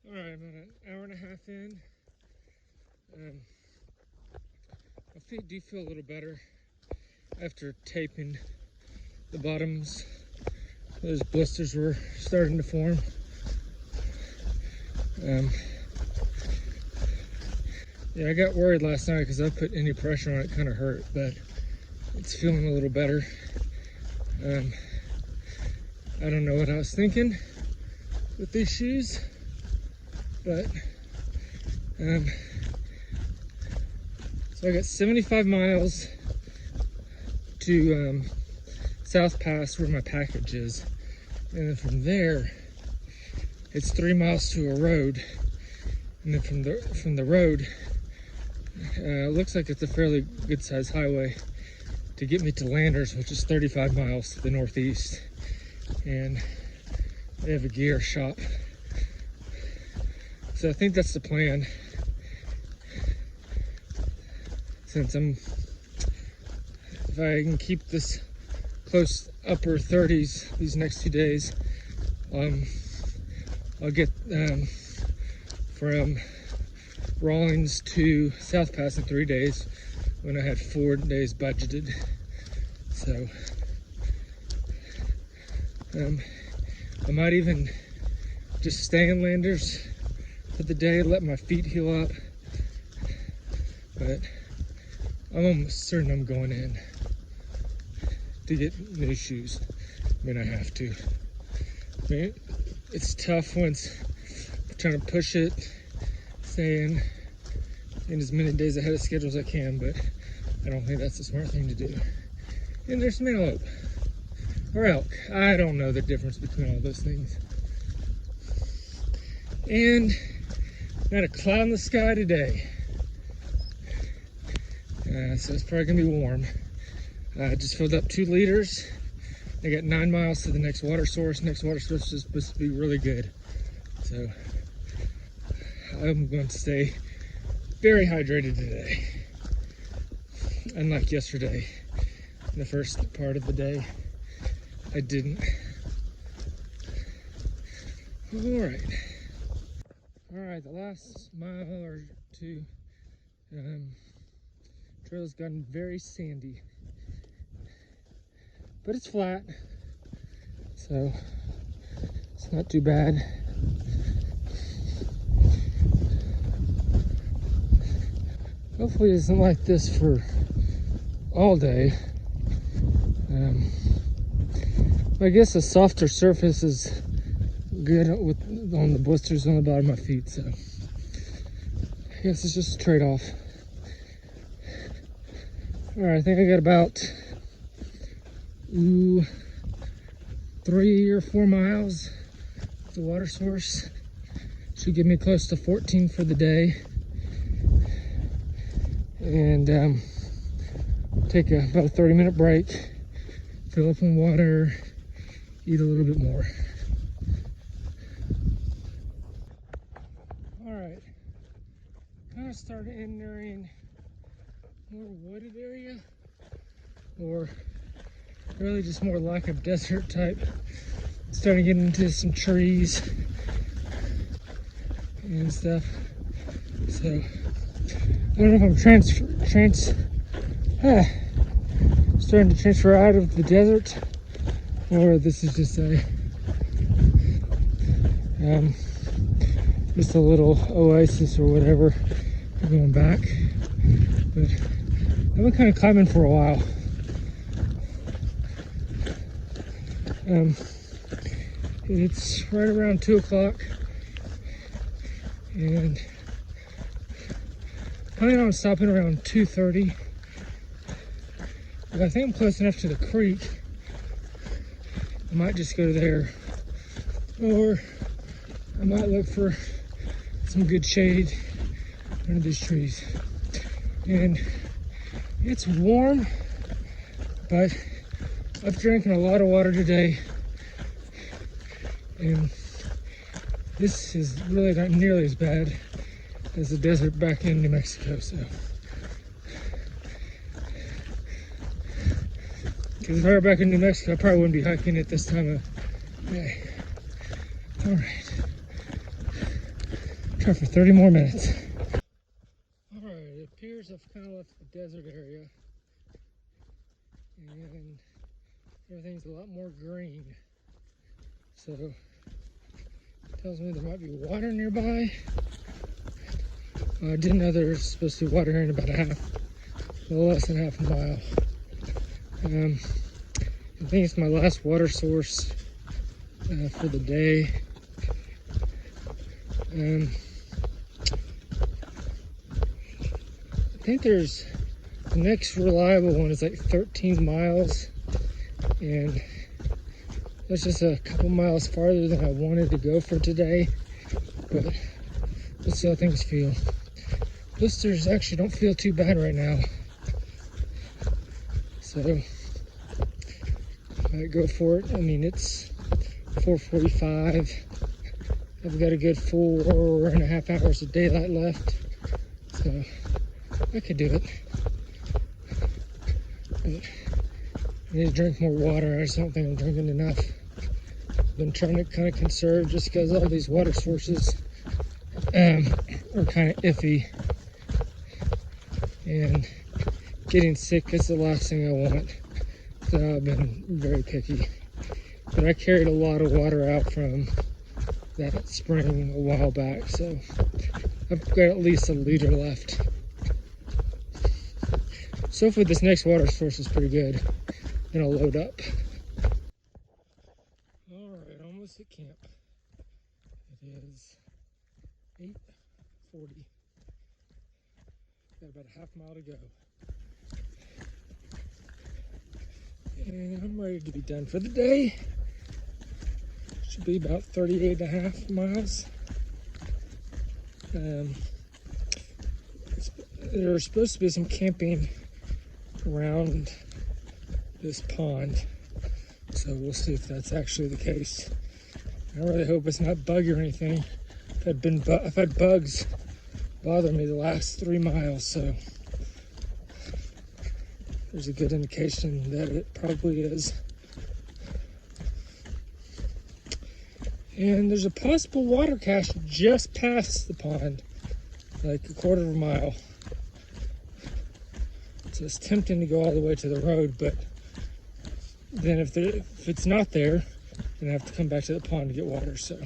Alright, I'm about an hour and a half in. My feet do feel a little better after taping the bottoms. Those blisters were starting to form. Yeah, I got worried last night because I put any pressure on it, kind of hurt, but it's feeling a little better. I don't know what I was thinking with these shoes, but so I got 75 miles to South Pass where my package is, and then from there it's 3 miles to a road, and then from the road looks like it's a fairly good sized highway to get me to Landers, which is 35 miles to the northeast, and they have a gear shop. So I think that's the plan. Since if I can keep this close upper 30s these next 2 days, I'll get from Rawlins to South Pass in 3 days when I had 4 days budgeted. So I might even just stay in Landers for the day, let my feet heal up, but I'm almost certain I'm going in to get new shoes. I mean, I have to. I mean, it's tough once I'm trying to push it, staying in as many days ahead of schedule as I can, but I don't think that's the smart thing to do. And there's some antelope or elk. I don't know the difference between all those things. And not a cloud in the sky today. So it's probably gonna be warm. I just filled up 2 liters. I got 9 miles to the next water source. Next water source is supposed to be really good. So I'm going to stay very hydrated today. Unlike yesterday, in the first part of the day, I didn't. Alright, the last mile or two, trail's gotten very sandy, but it's flat, so it's not too bad. Hopefully it isn't like this for all day. I guess a softer surface is good on the blisters on the bottom of my feet, so I guess it's just a trade-off. Alright, I think I got about 3 or 4 miles to the water source. Should give me close to 14 for the day. And take about a 30-minute break, fill up on water, eat a little bit more. Alright, kind of started entering more wooded area, or really just more like a desert type. Starting to get into some trees and stuff. So I don't know if I'm starting to transfer out of the desert, or this is just a little oasis or whatever. I'm going back, but I've been kind of climbing for a while. It's right around 2 o'clock, and planning on stopping around 2:30. But I think I'm close enough to the creek. I might just go there, or I might look for some good shade under these trees. And it's warm, but I've drinking a lot of water today, and this is really not nearly as bad as the desert back in New Mexico. So, because if I were back in New Mexico, I probably wouldn't be hiking at this time of day. All right. for 30 more minutes. All right, it appears I've kind of left the desert area, and everything's a lot more green. So it tells me there might be water nearby. I didn't know there was supposed to be water here in about a little less than half a mile. I think it's my last water source for the day. I think the next reliable one is like 13 miles, and that's just a couple miles farther than I wanted to go for today, but let's see how things feel. Blisters actually don't feel too bad right now, so I might go for it. I mean, it's 4:45. I've got a good 4.5 hours of daylight left, so I could do it. But I need to drink more water. I just don't think I'm drinking enough. I've been trying to kind of conserve just because all these water sources are kind of iffy. And getting sick is the last thing I want. So I've been very picky. But I carried a lot of water out from that spring a while back, so I've got at least a liter left. So hopefully this next water source is pretty good, and I'll load up. All right, almost at camp. It is 8:40. Got about a half mile to go. And I'm ready to be done for the day. Should be about 38.5 miles. There's supposed to be some camping around this pond, so we'll see if that's actually the case. I really hope it's not buggy or anything. I've had bugs bother me the last 3 miles, so there's a good indication that it probably is. And there's a possible water cache just past the pond, like a 1/4 mile. So it's tempting to go all the way to the road, but then if it's not there, then I have to come back to the pond to get water. So